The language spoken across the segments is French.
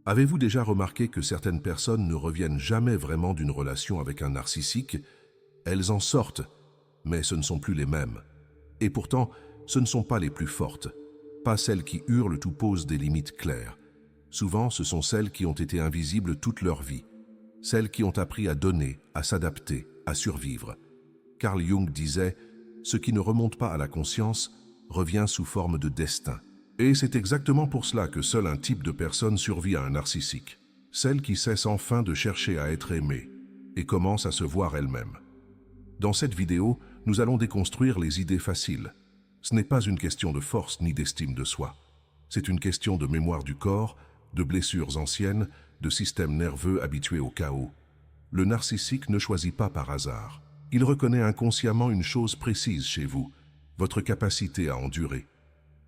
Avez-vous déjà remarqué que certaines personnes ne reviennent jamais vraiment d'une relation avec un narcissique? Elles en sortent, mais ce ne sont plus les mêmes. Et pourtant, ce ne sont pas les plus fortes, pas celles qui hurlent ou posent des limites claires. Souvent, ce sont celles qui ont été invisibles toute leur vie, celles qui ont appris à donner, à s'adapter, à survivre. Carl Jung disait « Ce qui ne remonte pas à la conscience revient sous forme de destin ». Et c'est exactement pour cela que seul un type de personne survit à un narcissique, celle qui cesse enfin de chercher à être aimée et commence à se voir elle-même. Dans cette vidéo, nous allons déconstruire les idées faciles. Ce n'est pas une question de force ni d'estime de soi. C'est une question de mémoire du corps, de blessures anciennes, de système nerveux habitué au chaos. Le narcissique ne choisit pas par hasard. Il reconnaît inconsciemment une chose précise chez vous, votre capacité à endurer.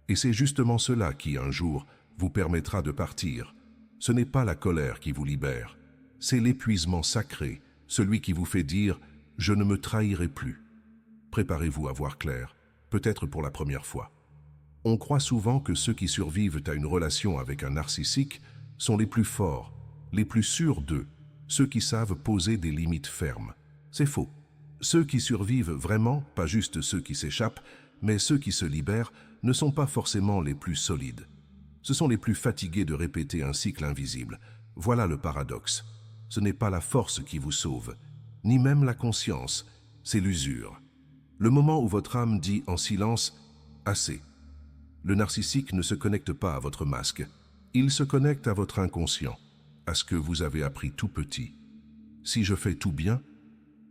Et c'est justement cela qui, un jour, vous permettra de partir. Ce n'est pas la colère qui vous libère, c'est l'épuisement sacré, celui qui vous fait dire « je ne me trahirai plus ». Préparez-vous à voir clair, peut-être pour la première fois. On croit souvent que ceux qui survivent à une relation avec un narcissique sont les plus forts, les plus sûrs d'eux, ceux qui savent poser des limites fermes. C'est faux. Ceux qui survivent vraiment, pas juste ceux qui s'échappent, mais ceux qui se libèrent, ne sont pas forcément les plus solides. Ce sont les plus fatigués de répéter un cycle invisible. Voilà le paradoxe. Ce n'est pas la force qui vous sauve, ni même la conscience, c'est l'usure. Le moment où votre âme dit en silence « assez ». Le narcissique ne se connecte pas à votre masque. Il se connecte à votre inconscient, à ce que vous avez appris tout petit. Si je fais tout bien,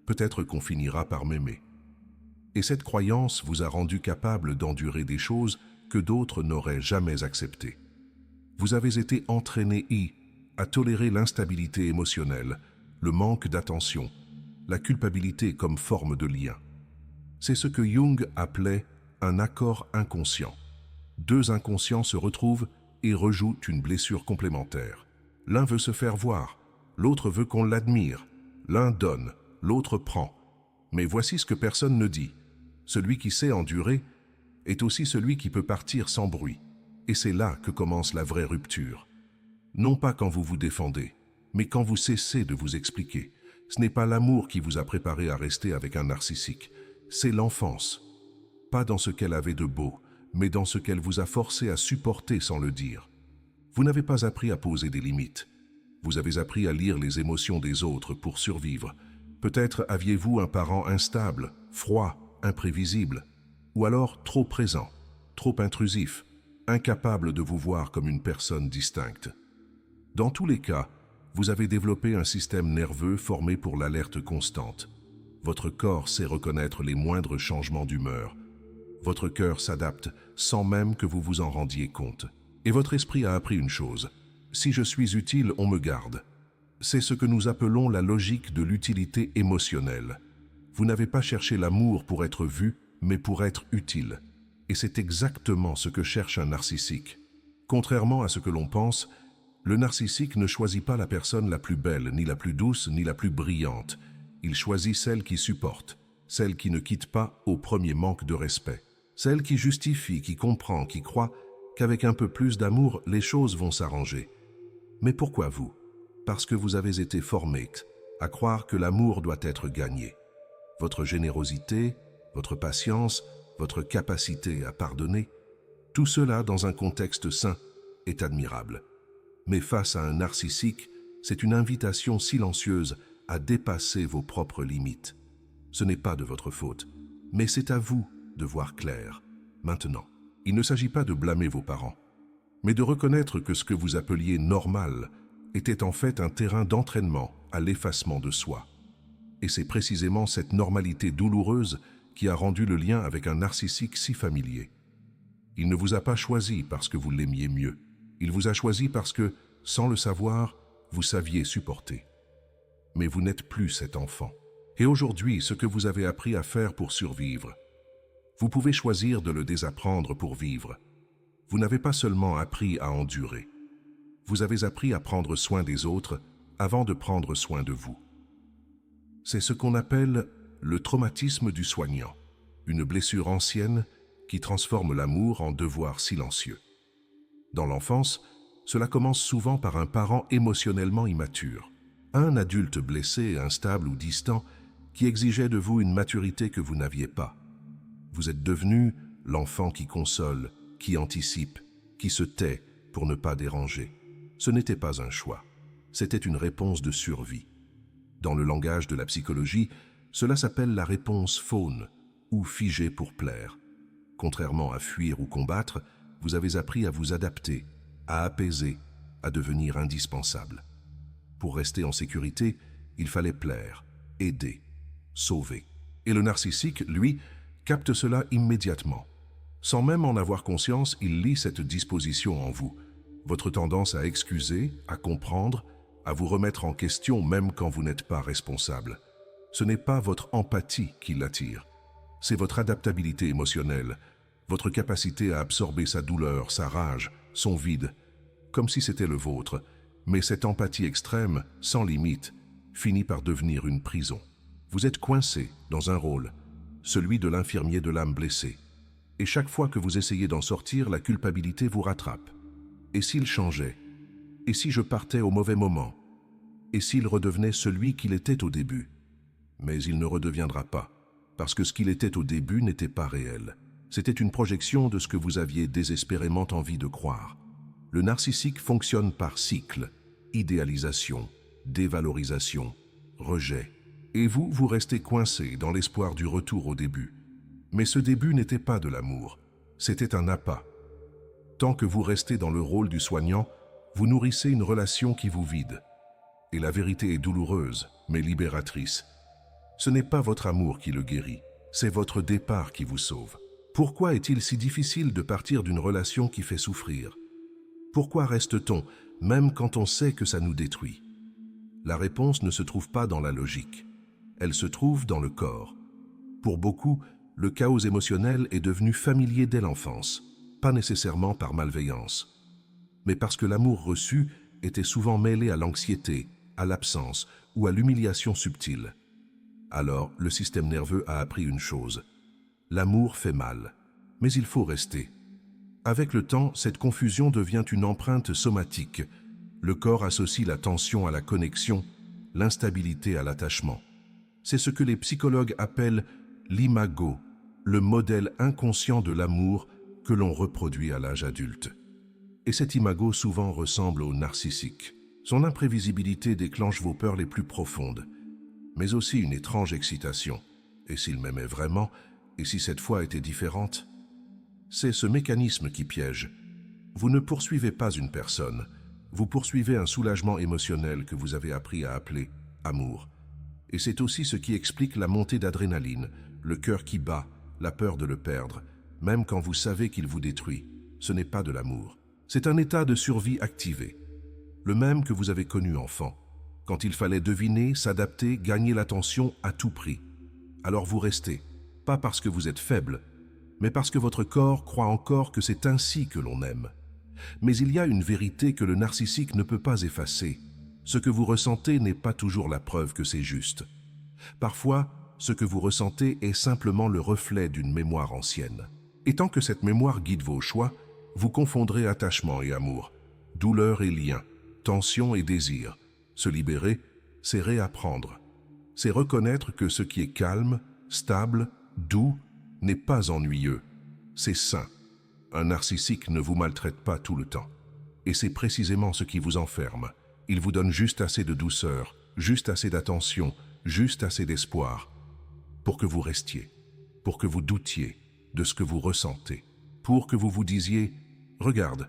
peut-être qu'on finira par m'aimer. Et cette croyance vous a rendu capable d'endurer des choses que d'autres n'auraient jamais acceptées. Vous avez été entraîné à tolérer l'instabilité émotionnelle, le manque d'attention, la culpabilité comme forme de lien. C'est ce que Jung appelait un accord inconscient. Deux inconscients se retrouvent et rejouent une blessure complémentaire. L'un veut se faire voir, l'autre veut qu'on l'admire. L'un donne, l'autre prend. Mais voici ce que personne ne dit. Celui qui sait endurer est aussi celui qui peut partir sans bruit. Et c'est là que commence la vraie rupture. Non pas quand vous vous défendez, mais quand vous cessez de vous expliquer. Ce n'est pas l'amour qui vous a préparé à rester avec un narcissique, c'est l'enfance. Pas dans ce qu'elle avait de beau, mais dans ce qu'elle vous a forcé à supporter sans le dire. Vous n'avez pas appris à poser des limites. Vous avez appris à lire les émotions des autres pour survivre. Peut-être aviez-vous un parent instable, froid, imprévisible, ou alors trop présent, trop intrusif, incapable de vous voir comme une personne distincte. Dans tous les cas, vous avez développé un système nerveux formé pour l'alerte constante. Votre corps sait reconnaître les moindres changements d'humeur. Votre cœur s'adapte sans même que vous vous en rendiez compte. Et votre esprit a appris une chose. Si je suis utile, on me garde. C'est ce que nous appelons la logique de l'utilité émotionnelle. Vous n'avez pas cherché l'amour pour être vu, mais pour être utile. Et c'est exactement ce que cherche un narcissique. Contrairement à ce que l'on pense, le narcissique ne choisit pas la personne la plus belle, ni la plus douce, ni la plus brillante. Il choisit celle qui supporte, celle qui ne quitte pas au premier manque de respect, celle qui justifie, qui comprend, qui croit qu'avec un peu plus d'amour, les choses vont s'arranger. Mais pourquoi vous? Parce que vous avez été formé à croire que l'amour doit être gagné. Votre générosité, votre patience, votre capacité à pardonner, tout cela dans un contexte sain est admirable. Mais face à un narcissique, c'est une invitation silencieuse à dépasser vos propres limites. Ce n'est pas de votre faute, mais c'est à vous de voir clair. Maintenant, il ne s'agit pas de blâmer vos parents, mais de reconnaître que ce que vous appeliez normal était en fait un terrain d'entraînement à l'effacement de soi. Et c'est précisément cette normalité douloureuse qui a rendu le lien avec un narcissique si familier. Il ne vous a pas choisi parce que vous l'aimiez mieux. Il vous a choisi parce que, sans le savoir, vous saviez supporter. Mais vous n'êtes plus cet enfant. Et aujourd'hui, ce que vous avez appris à faire pour survivre, vous pouvez choisir de le désapprendre pour vivre. Vous n'avez pas seulement appris à endurer. Vous avez appris à prendre soin des autres avant de prendre soin de vous. C'est ce qu'on appelle le traumatisme du soignant, une blessure ancienne qui transforme l'amour en devoir silencieux. Dans l'enfance, Cela commence souvent par un parent émotionnellement immature, un adulte blessé, instable ou distant qui exigeait de vous une maturité que vous n'aviez pas. Vous êtes devenu l'enfant qui console, qui anticipe, qui se tait pour ne pas déranger. Ce n'était pas un choix, c'était une réponse de survie. Dans le langage de la psychologie, cela s'appelle la réponse faune ou figée pour plaire. Contrairement à fuir ou combattre, vous avez appris à vous adapter, à apaiser, à devenir indispensable. Pour rester en sécurité, il fallait plaire, aider, sauver. Et le narcissique, lui, capte cela immédiatement. Sans même en avoir conscience, il lit cette disposition en vous. Votre tendance à excuser, à comprendre, à vous remettre en question même quand vous n'êtes pas responsable. Ce n'est pas votre empathie qui l'attire, c'est votre adaptabilité émotionnelle, votre capacité à absorber sa douleur, sa rage, son vide, comme si c'était le vôtre. Mais cette empathie extrême, sans limite, finit par devenir une prison. Vous êtes coincé dans un rôle, celui de l'infirmier de l'âme blessée. Et chaque fois que vous essayez d'en sortir, la culpabilité vous rattrape. Et s'il changeait? Et si je partais au mauvais moment? Et s'il redevenait celui qu'il était au début? Mais il ne redeviendra pas, parce que ce qu'il était au début n'était pas réel. C'était une projection de ce que vous aviez désespérément envie de croire. Le narcissique fonctionne par cycle, idéalisation, dévalorisation, rejet. Et vous, vous restez coincé dans l'espoir du retour au début. Mais ce début n'était pas de l'amour, c'était un appât. Tant que vous restez dans le rôle du soignant, vous nourrissez une relation qui vous vide. Et la vérité est douloureuse, mais libératrice. Ce n'est pas votre amour qui le guérit, c'est votre départ qui vous sauve. Pourquoi est-il si difficile de partir d'une relation qui fait souffrir? Pourquoi reste-t-on, même quand on sait que ça nous détruit? La réponse ne se trouve pas dans la logique. Elle se trouve dans le corps. Pour beaucoup, le chaos émotionnel est devenu familier dès l'enfance, pas nécessairement par malveillance, mais parce que l'amour reçu était souvent mêlé à l'anxiété, à l'absence ou à l'humiliation subtile. Alors, le système nerveux a appris une chose. L'amour fait mal, mais il faut rester. Avec le temps, cette confusion devient une empreinte somatique. Le corps associe la tension à la connexion, l'instabilité à l'attachement. C'est ce que les psychologues appellent l'imago, le modèle inconscient de l'amour que l'on reproduit à l'âge adulte. Et cet imago souvent ressemble au narcissique. Son imprévisibilité déclenche vos peurs les plus profondes, mais aussi une étrange excitation. Et s'il m'aimait vraiment, et si cette fois était différente? C'est ce mécanisme qui piège. Vous ne poursuivez pas une personne, vous poursuivez un soulagement émotionnel que vous avez appris à appeler amour. Et c'est aussi ce qui explique la montée d'adrénaline, le cœur qui bat, la peur de le perdre, même quand vous savez qu'il vous détruit. Ce n'est pas de l'amour. C'est un état de survie activé, le même que vous avez connu enfant, quand il fallait deviner, s'adapter, gagner l'attention à tout prix. Alors vous restez, pas parce que vous êtes faible, mais parce que votre corps croit encore que c'est ainsi que l'on aime. Mais il y a une vérité que le narcissique ne peut pas effacer. Ce que vous ressentez n'est pas toujours la preuve que c'est juste. Parfois, ce que vous ressentez est simplement le reflet d'une mémoire ancienne. Et tant que cette mémoire guide vos choix, vous confondrez attachement et amour, douleur et lien, tension et désir. Se libérer, c'est réapprendre. C'est reconnaître que ce qui est calme, stable, doux, n'est pas ennuyeux. C'est sain. Un narcissique ne vous maltraite pas tout le temps. Et c'est précisément ce qui vous enferme. Il vous donne juste assez de douceur, juste assez d'attention, juste assez d'espoir, pour que vous restiez, pour que vous doutiez de ce que vous ressentez, pour que vous vous disiez « Regarde,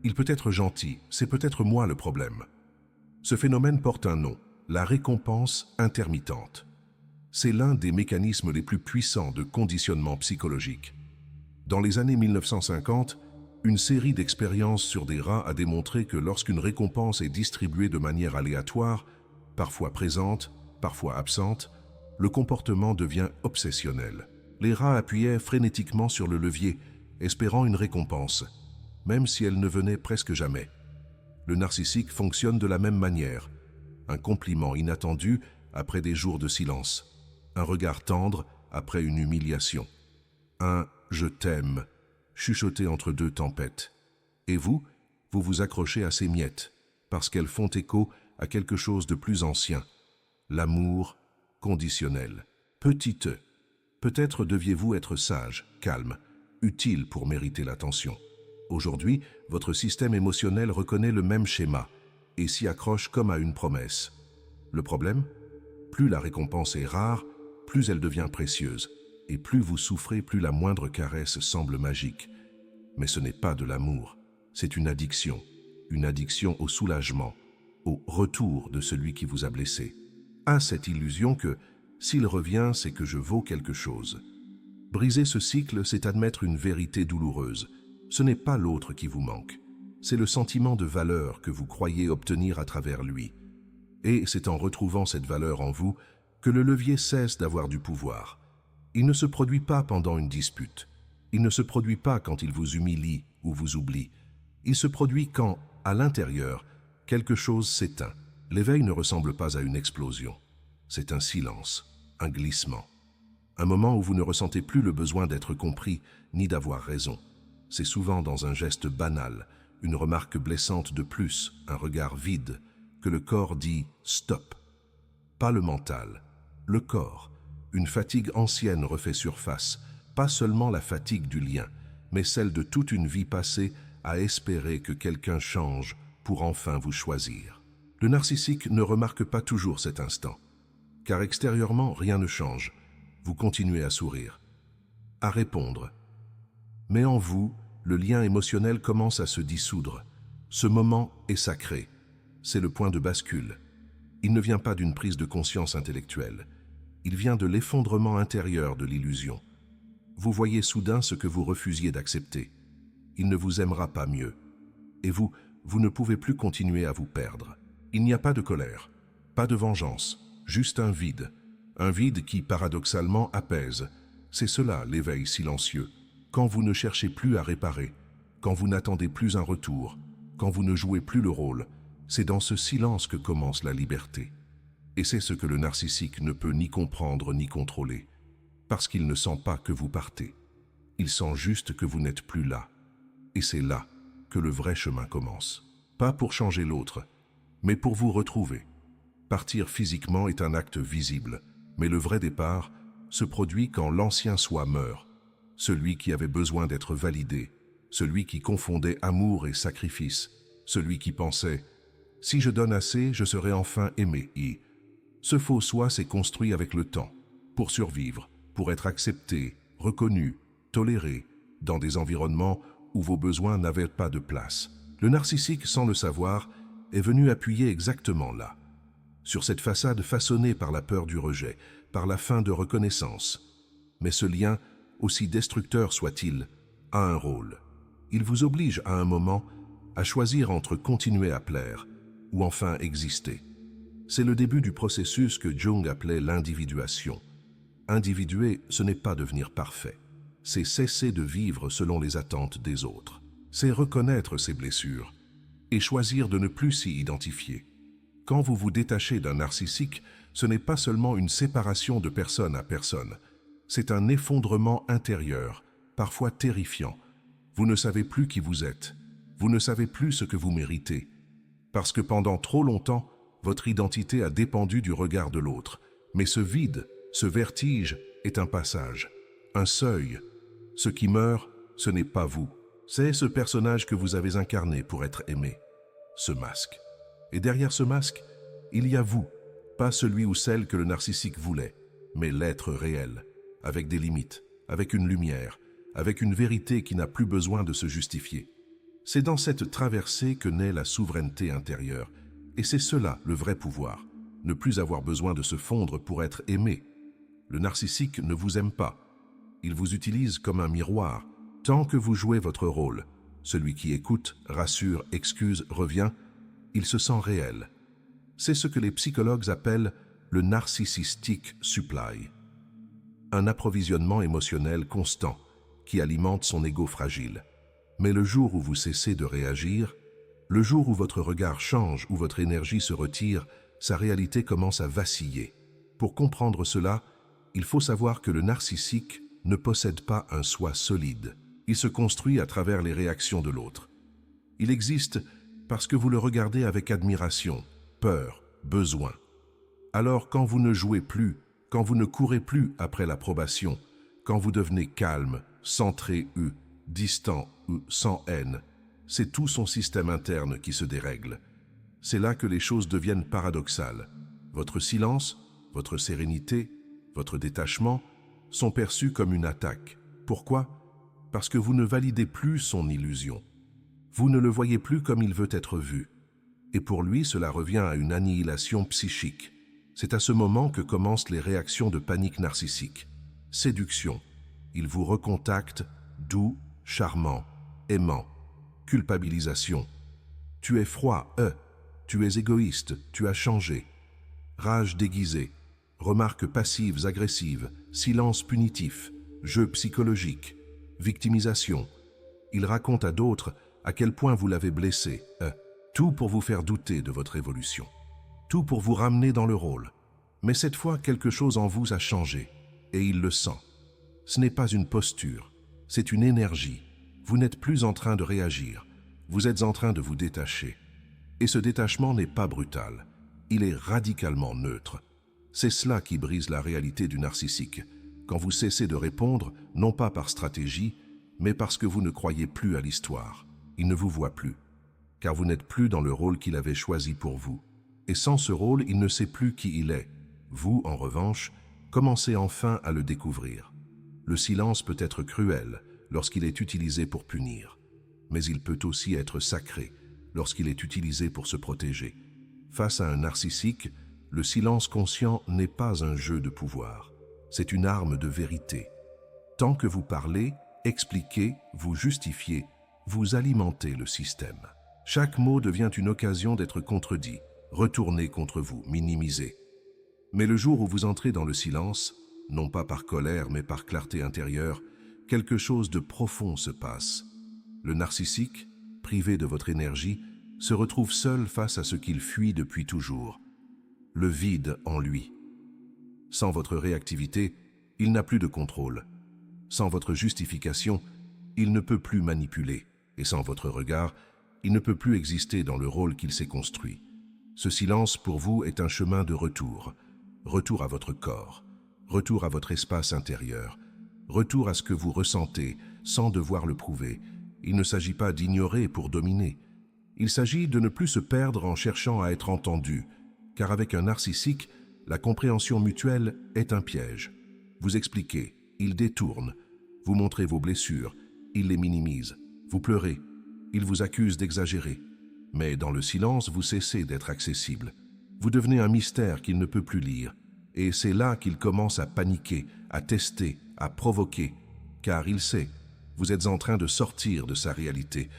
il peut être gentil, c'est peut-être moi le problème ». Ce phénomène porte un nom, la récompense intermittente. C'est l'un des mécanismes les plus puissants de conditionnement psychologique. Dans les années 1950, une série d'expériences sur des rats a démontré que lorsqu'une récompense est distribuée de manière aléatoire, parfois présente, parfois absente, le comportement devient obsessionnel. Les rats appuyaient frénétiquement sur le levier, espérant une récompense, même si elle ne venait presque jamais. Le narcissique fonctionne de la même manière. Un compliment inattendu après des jours de silence. Un regard tendre après une humiliation. Un « je t'aime » chuchoté entre deux tempêtes. Et vous, Vous vous accrochez à ces miettes, parce qu'elles font écho à quelque chose de plus ancien, l'amour conditionnel. Petit e. Peut-être deviez-vous être sage, calme, utile pour mériter l'attention. Aujourd'hui, votre système émotionnel reconnaît le même schéma et s'y accroche comme à une promesse. Le problème? Plus la récompense est rare, plus elle devient précieuse. Et plus vous souffrez, plus la moindre caresse semble magique. Mais ce n'est pas de l'amour, c'est une addiction au soulagement, au retour de celui qui vous a blessé. À cette illusion que, s'il revient, c'est que je vaux quelque chose. Briser ce cycle, c'est admettre une vérité douloureuse. Ce n'est pas l'autre qui vous manque, c'est le sentiment de valeur que vous croyez obtenir à travers lui. Et c'est en retrouvant cette valeur en vous que le levier cesse d'avoir du pouvoir. Il ne se produit pas pendant une dispute. Il ne se produit pas quand il vous humilie ou vous oublie. Il se produit quand, à l'intérieur, quelque chose s'éteint. L'éveil ne ressemble pas à une explosion. C'est un silence, un glissement. Un moment où vous ne ressentez plus le besoin d'être compris ni d'avoir raison. C'est souvent dans un geste banal, une remarque blessante de plus, un regard vide, que le corps dit « stop ». Pas le mental, le corps. Une fatigue ancienne refait surface, pas seulement la fatigue du lien, mais celle de toute une vie passée à espérer que quelqu'un change pour enfin vous choisir. Le narcissique ne remarque pas toujours cet instant, car extérieurement rien ne change. Vous continuez à sourire, à répondre. Mais en vous, le lien émotionnel commence à se dissoudre. Ce moment est sacré. C'est le point de bascule. Il ne vient pas d'une prise de conscience intellectuelle. Il vient de l'effondrement intérieur de l'illusion. Vous voyez soudain ce que vous refusiez d'accepter. Il ne vous aimera pas mieux. Et vous ne pouvez plus continuer à vous perdre. Il n'y a pas de colère, pas de vengeance, juste un vide. Un vide qui, paradoxalement, apaise. C'est cela, l'éveil silencieux. Quand vous ne cherchez plus à réparer, quand vous n'attendez plus un retour, quand vous ne jouez plus le rôle, c'est dans ce silence que commence la liberté. Et c'est ce que le narcissique ne peut ni comprendre ni contrôler, parce qu'il ne sent pas que vous partez. Il sent juste que vous n'êtes plus là. Et c'est là que le vrai chemin commence. Pas pour changer l'autre, mais pour vous retrouver. Partir physiquement est un acte visible, mais le vrai départ se produit quand l'ancien soi meurt, celui qui avait besoin d'être validé, celui qui confondait amour et sacrifice, celui qui pensait « si je donne assez, je serai enfin aimé ». Ce faux soi s'est construit avec le temps, pour survivre, pour être accepté, reconnu, toléré, dans des environnements où vos besoins n'avaient pas de place. Le narcissique, sans le savoir, est venu appuyer exactement là, sur cette façade façonnée par la peur du rejet, par la faim de reconnaissance. Mais ce lien, aussi destructeur soit-il, a un rôle. Il vous oblige à un moment à choisir entre continuer à plaire ou enfin exister. C'est le début du processus que Jung appelait l'individuation. Individuer, ce n'est pas devenir parfait. C'est cesser de vivre selon les attentes des autres. C'est reconnaître ses blessures et choisir de ne plus s'y identifier. Quand vous vous détachez d'un narcissique, ce n'est pas seulement une séparation de personne à personne. C'est un effondrement intérieur, parfois terrifiant. Vous ne savez plus qui vous êtes. Vous ne savez plus ce que vous méritez. Parce que pendant trop longtemps, votre identité a dépendu du regard de l'autre. Mais ce vide, ce vertige, est un passage, un seuil. Ce qui meurt, ce n'est pas vous. C'est ce personnage que vous avez incarné pour être aimé. Ce masque. Et derrière ce masque, il y a vous, pas celui ou celle que le narcissique voulait, mais l'être réel, avec des limites, avec une lumière, avec une vérité qui n'a plus besoin de se justifier. C'est dans cette traversée que naît la souveraineté intérieure, et c'est cela le vrai pouvoir, ne plus avoir besoin de se fondre pour être aimé. Le narcissique ne vous aime pas, il vous utilise comme un miroir, tant que vous jouez votre rôle. Celui qui écoute, rassure, excuse, revient, il se sent réel. C'est ce que les psychologues appellent le narcissistic supply. Un approvisionnement émotionnel constant qui alimente son ego fragile. Mais le jour où vous cessez de réagir, le jour où votre regard change, où votre énergie se retire, sa réalité commence à vaciller. Pour comprendre cela, il faut savoir que le narcissique ne possède pas un soi solide. Il se construit à travers les réactions de l'autre. Il existe parce que vous le regardez avec admiration, peur, besoin. Alors quand vous ne jouez plus, quand vous ne courez plus après l'approbation, quand vous devenez calme, centré distant sans haine, c'est tout son système interne qui se dérègle. C'est là que les choses deviennent paradoxales. Votre silence, votre sérénité, votre détachement sont perçus comme une attaque. Pourquoi? Parce que vous ne validez plus son illusion. Vous ne le voyez plus comme il veut être vu. Et pour lui, cela revient à une annihilation psychique. C'est à ce moment que commencent les réactions de panique narcissique. Séduction. Il vous recontacte, doux, charmant, aimant. Culpabilisation. Tu es froid, tu es égoïste, tu as changé. Rage déguisée. Remarques passives, agressives, silence punitif, jeu psychologique, victimisation. Il raconte à d'autres à quel point vous l'avez blessé, tout pour vous faire douter de votre évolution, tout pour vous ramener dans le rôle. Mais cette fois, quelque chose en vous a changé, et il le sent. Ce n'est pas une posture, c'est une énergie. Vous n'êtes plus en train de réagir, vous êtes en train de vous détacher. Et ce détachement n'est pas brutal, il est radicalement neutre. C'est cela qui brise la réalité du narcissique, quand vous cessez de répondre, non pas par stratégie, mais parce que vous ne croyez plus à l'histoire. Il ne vous voit plus, car vous n'êtes plus dans le rôle qu'il avait choisi pour vous. Et sans ce rôle, il ne sait plus qui il est. Vous, en revanche, commencez enfin à le découvrir. Le silence peut être cruel lorsqu'il est utilisé pour punir, mais il peut aussi être sacré lorsqu'il est utilisé pour se protéger. Face à un narcissique, le silence conscient n'est pas un jeu de pouvoir, c'est une arme de vérité. Tant que vous parlez, expliquez, vous justifiez, vous alimentez le système. Chaque mot devient une occasion d'être contredit, retourné contre vous, minimisé. Mais le jour où vous entrez dans le silence, non pas par colère mais par clarté intérieure, quelque chose de profond se passe. Le narcissique, privé de votre énergie, se retrouve seul face à ce qu'il fuit depuis toujours. Le vide en lui. Sans votre réactivité, il n'a plus de contrôle. Sans votre justification, il ne peut plus manipuler. Et sans votre regard, il ne peut plus exister dans le rôle qu'il s'est construit. Ce silence, pour vous, est un chemin de retour. Retour à votre corps, retour à votre espace intérieur, retour à ce que vous ressentez sans devoir le prouver. Il ne s'agit pas d'ignorer pour dominer. Il s'agit de ne plus se perdre en cherchant à être entendu, car avec un narcissique, la compréhension mutuelle est un piège. Vous expliquez, il détourne. Vous montrez vos blessures, il les minimise. Vous pleurez, il vous accuse d'exagérer. Mais dans le silence, vous cessez d'être accessible. Vous devenez un mystère qu'il ne peut plus lire. Et c'est là qu'il commence à paniquer, à tester, à provoquer. Car il sait, vous êtes en train de sortir de sa réalité.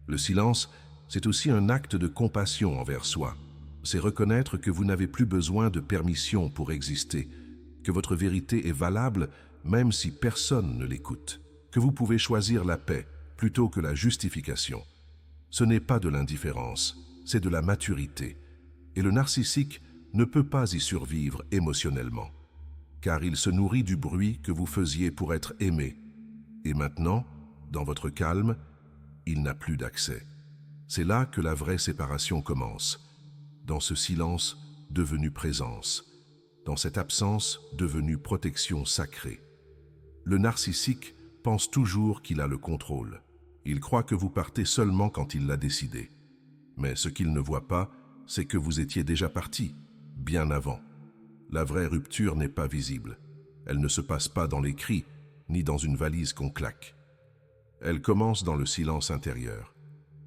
Le silence, c'est aussi un acte de compassion envers soi. C'est reconnaître que vous n'avez plus besoin de permission pour exister, que votre vérité est valable même si personne ne l'écoute, que vous pouvez choisir la paix plutôt que la justification. Ce n'est pas de l'indifférence, c'est de la maturité. Et le narcissique ne peut pas y survivre émotionnellement, car il se nourrit du bruit que vous faisiez pour être aimé. Et maintenant, dans votre calme, il n'a plus d'accès. C'est là que la vraie séparation commence, dans ce silence devenu présence, dans cette absence devenue protection sacrée. Le narcissique pense toujours qu'il a le contrôle. Il croit que vous partez seulement quand il l'a décidé. Mais ce qu'il ne voit pas, c'est que vous étiez déjà parti, bien avant. La vraie rupture n'est pas visible. Elle ne se passe pas dans les cris, ni dans une valise qu'on claque. Elle commence dans le silence intérieur,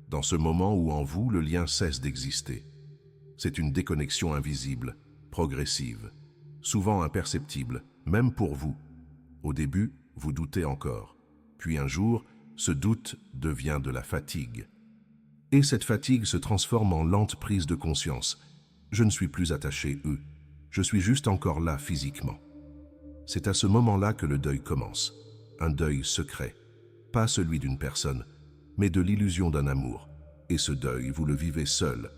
dans ce moment où en vous le lien cesse d'exister. C'est une déconnexion invisible, progressive, souvent imperceptible, même pour vous. Au début, vous doutez encore. Puis un jour, ce doute devient de la fatigue. Et cette fatigue se transforme en lente prise de conscience. Je ne suis plus attaché, je suis juste encore là physiquement. C'est à ce moment-là que le deuil commence. Un deuil secret. Pas celui d'une personne, mais de l'illusion d'un amour. Et ce deuil, vous le vivez seul.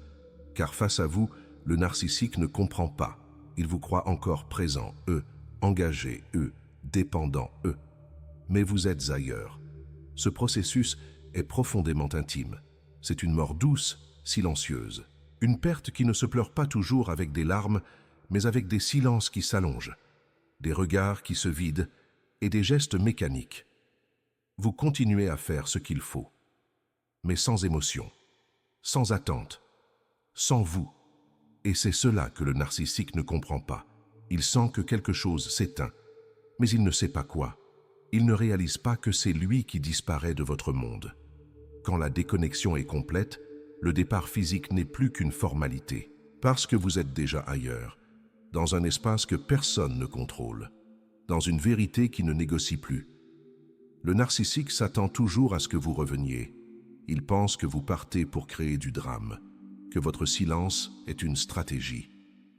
Car face à vous, le narcissique ne comprend pas. Il vous croit encore présent, engagé, dépendant, Mais vous êtes ailleurs. Ce processus est profondément intime. C'est une mort douce, silencieuse. Une perte qui ne se pleure pas toujours avec des larmes, mais avec des silences qui s'allongent, des regards qui se vident et des gestes mécaniques. Vous continuez à faire ce qu'il faut, mais sans émotion, sans attente, sans vous. Et c'est cela que le narcissique ne comprend pas. Il sent que quelque chose s'éteint, mais il ne sait pas quoi. Il ne réalise pas que c'est lui qui disparaît de votre monde. Quand la déconnexion est complète, le départ physique n'est plus qu'une formalité, parce que vous êtes déjà ailleurs, dans un espace que personne ne contrôle, dans une vérité qui ne négocie plus. Le narcissique s'attend toujours à ce que vous reveniez. Il pense que vous partez pour créer du drame, que votre silence est une stratégie,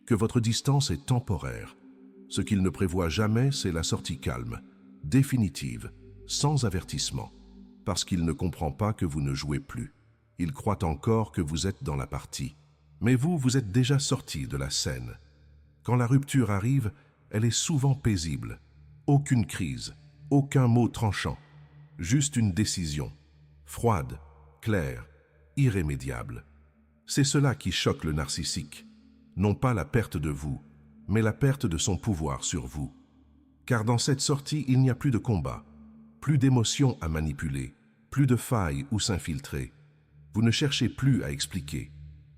que votre distance est temporaire. Ce qu'il ne prévoit jamais, c'est la sortie calme, définitive, sans avertissement, parce qu'il ne comprend pas que vous ne jouez plus. Il croit encore que vous êtes dans la partie. Mais vous êtes déjà sorti de la scène. Quand la rupture arrive, elle est souvent paisible. Aucune crise, aucun mot tranchant, juste une décision, froide, claire, irrémédiable. C'est cela qui choque le narcissique, non pas la perte de vous, mais la perte de son pouvoir sur vous. Car dans cette sortie, il n'y a plus de combat, plus d'émotions à manipuler, plus de failles où s'infiltrer. Vous ne cherchez plus à expliquer,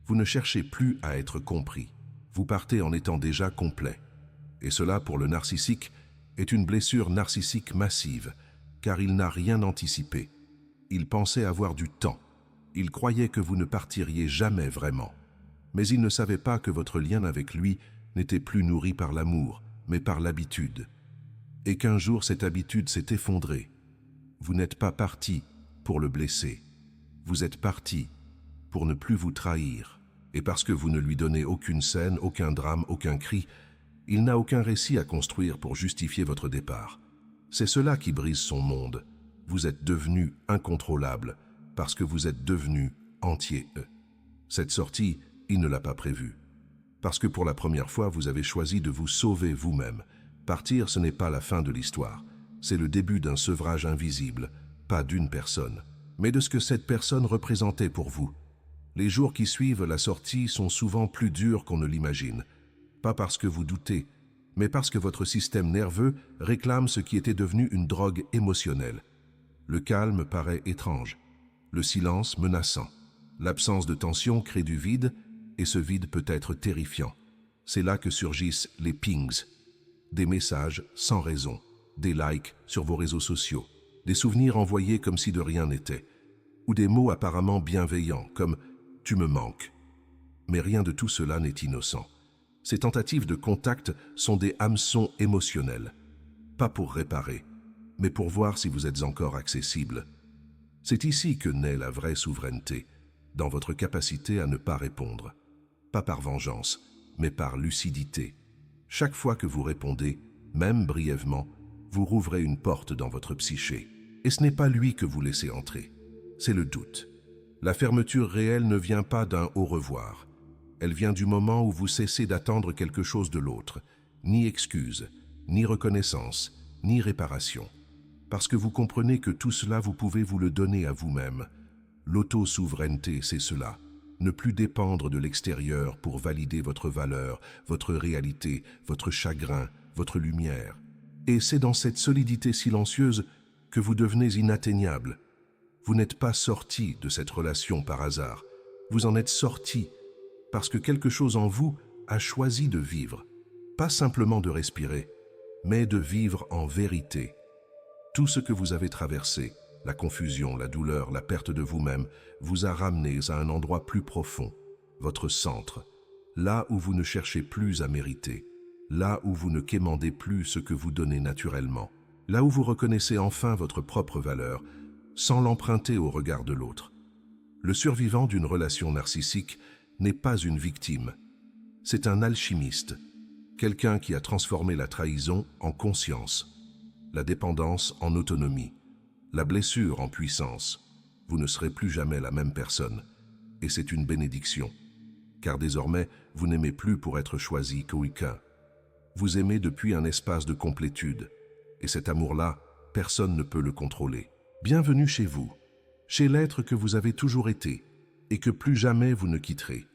vous ne cherchez plus à être compris. Vous partez en étant déjà complet. Et cela, pour le narcissique, est une blessure narcissique massive, car il n'a rien anticipé. Il pensait avoir du temps. Il croyait que vous ne partiriez jamais vraiment. Mais il ne savait pas que votre lien avec lui n'était plus nourri par l'amour, mais par l'habitude. Et qu'un jour, cette habitude s'est effondrée. Vous n'êtes pas parti pour le blesser. Vous êtes parti pour ne plus vous trahir. Et parce que vous ne lui donnez aucune scène, aucun drame, aucun cri, il n'a aucun récit à construire pour justifier votre départ. C'est cela qui brise son monde. Vous êtes devenu incontrôlable parce que vous êtes devenu entier. Cette sortie, il ne l'a pas prévue. Parce que pour la première fois, vous avez choisi de vous sauver vous-même. Partir, ce n'est pas la fin de l'histoire. C'est le début d'un sevrage invisible, pas d'une personne, mais de ce que cette personne représentait pour vous. Les jours qui suivent la sortie sont souvent plus durs qu'on ne l'imagine. Pas parce que vous doutez, mais parce que votre système nerveux réclame ce qui était devenu une drogue émotionnelle. Le calme paraît étrange, le silence menaçant. L'absence de tension crée du vide, et ce vide peut être terrifiant. C'est là que surgissent les pings, des messages sans raison, des likes sur vos réseaux sociaux, des souvenirs envoyés comme si de rien n'était, ou des mots apparemment bienveillants comme « tu me manques ». Mais rien de tout cela n'est innocent. Ces tentatives de contact sont des hameçons émotionnels, pas pour réparer, mais pour voir si vous êtes encore accessible. C'est ici que naît la vraie souveraineté, dans votre capacité à ne pas répondre. Pas par vengeance, mais par lucidité. Chaque fois que vous répondez, même brièvement, vous rouvrez une porte dans votre psyché. Et ce n'est pas lui que vous laissez entrer, c'est le doute. La fermeture réelle ne vient pas d'un au revoir. Elle vient du moment où vous cessez d'attendre quelque chose de l'autre, ni excuse, ni reconnaissance, ni réparation. Parce que vous comprenez que tout cela, vous pouvez vous le donner à vous-même. L'auto-souveraineté, c'est cela. Ne plus dépendre de l'extérieur pour valider votre valeur, votre réalité, votre chagrin, votre lumière. Et c'est dans cette solidité silencieuse que vous devenez inatteignable. Vous n'êtes pas sorti de cette relation par hasard. Vous en êtes sorti parce que quelque chose en vous a choisi de vivre. Pas simplement de respirer, mais de vivre en vérité. Tout ce que vous avez traversé, la confusion, la douleur, la perte de vous-même, vous a ramené à un endroit plus profond, votre centre, là où vous ne cherchez plus à mériter, là où vous ne quémandez plus ce que vous donnez naturellement, là où vous reconnaissez enfin votre propre valeur, sans l'emprunter au regard de l'autre. Le survivant d'une relation narcissique n'est pas une victime, c'est un alchimiste, quelqu'un qui a transformé la trahison en conscience, la dépendance en autonomie, la blessure en puissance. Vous ne serez plus jamais la même personne, et c'est une bénédiction, car désormais, vous n'aimez plus pour être choisi qu'un. Vous aimez depuis un espace de complétude, et cet amour-là, personne ne peut le contrôler. Bienvenue chez vous, chez l'être que vous avez toujours été, et que plus jamais vous ne quitterez.